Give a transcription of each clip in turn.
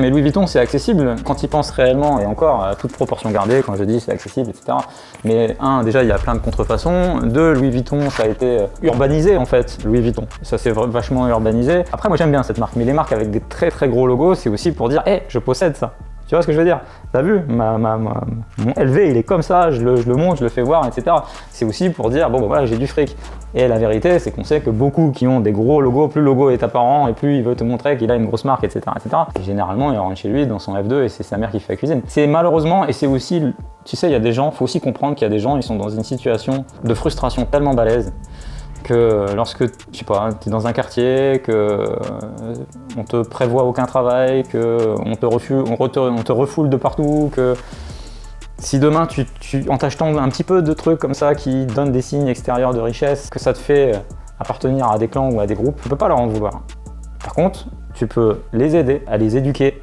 mais Louis Vuitton c'est accessible quand ils pensent réellement, et encore à toute proportion gardée quand je dis c'est accessible, etc. Mais déjà il y a plein de contrefaçons, Louis Vuitton ça a été urbanisé en fait, Louis Vuitton, ça s'est vachement urbanisé. Après moi j'aime bien cette marque, mais les marques avec des très très gros logos c'est aussi pour dire je possède ça. Tu vois ce que je veux dire? T'as vu, mon LV il est comme ça, je le monte, je le fais voir, etc. C'est aussi pour dire bon voilà j'ai du fric. Et la vérité c'est qu'on sait que beaucoup qui ont des gros logos, plus le logo est apparent et plus il veut te montrer qu'il a une grosse marque, etc. Et généralement il rentre chez lui dans son F2 et c'est sa mère qui fait la cuisine. C'est malheureusement, et c'est aussi, tu sais il y a des gens, faut aussi comprendre qu'il y a des gens, ils sont dans une situation de frustration tellement balèze que lorsque, je sais pas, tu es dans un quartier, que on te prévoit aucun travail, que on te refoule de partout, que si demain en t'achetant un petit peu de trucs comme ça qui donnent des signes extérieurs de richesse, que ça te fait appartenir à des clans ou à des groupes, tu peux pas leur en vouloir. Par contre, tu peux les aider à les éduquer,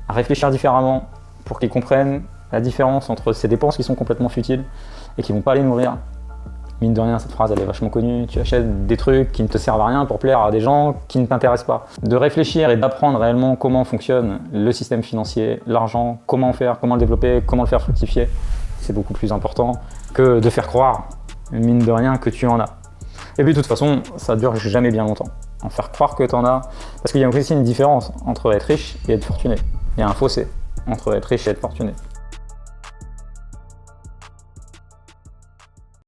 à réfléchir différemment pour qu'ils comprennent la différence entre ces dépenses qui sont complètement futiles et qui vont pas les nourrir. Mine de rien, cette phrase elle est vachement connue, tu achètes des trucs qui ne te servent à rien pour plaire à des gens qui ne t'intéressent pas. De réfléchir et d'apprendre réellement comment fonctionne le système financier, l'argent, comment faire, comment le développer, comment le faire fructifier, c'est beaucoup plus important que de faire croire, mine de rien, que tu en as. Et puis de toute façon, ça dure jamais bien longtemps. En faire croire que tu en as, parce qu'il y a aussi une différence entre être riche et être fortuné. Il y a un fossé entre être riche et être fortuné.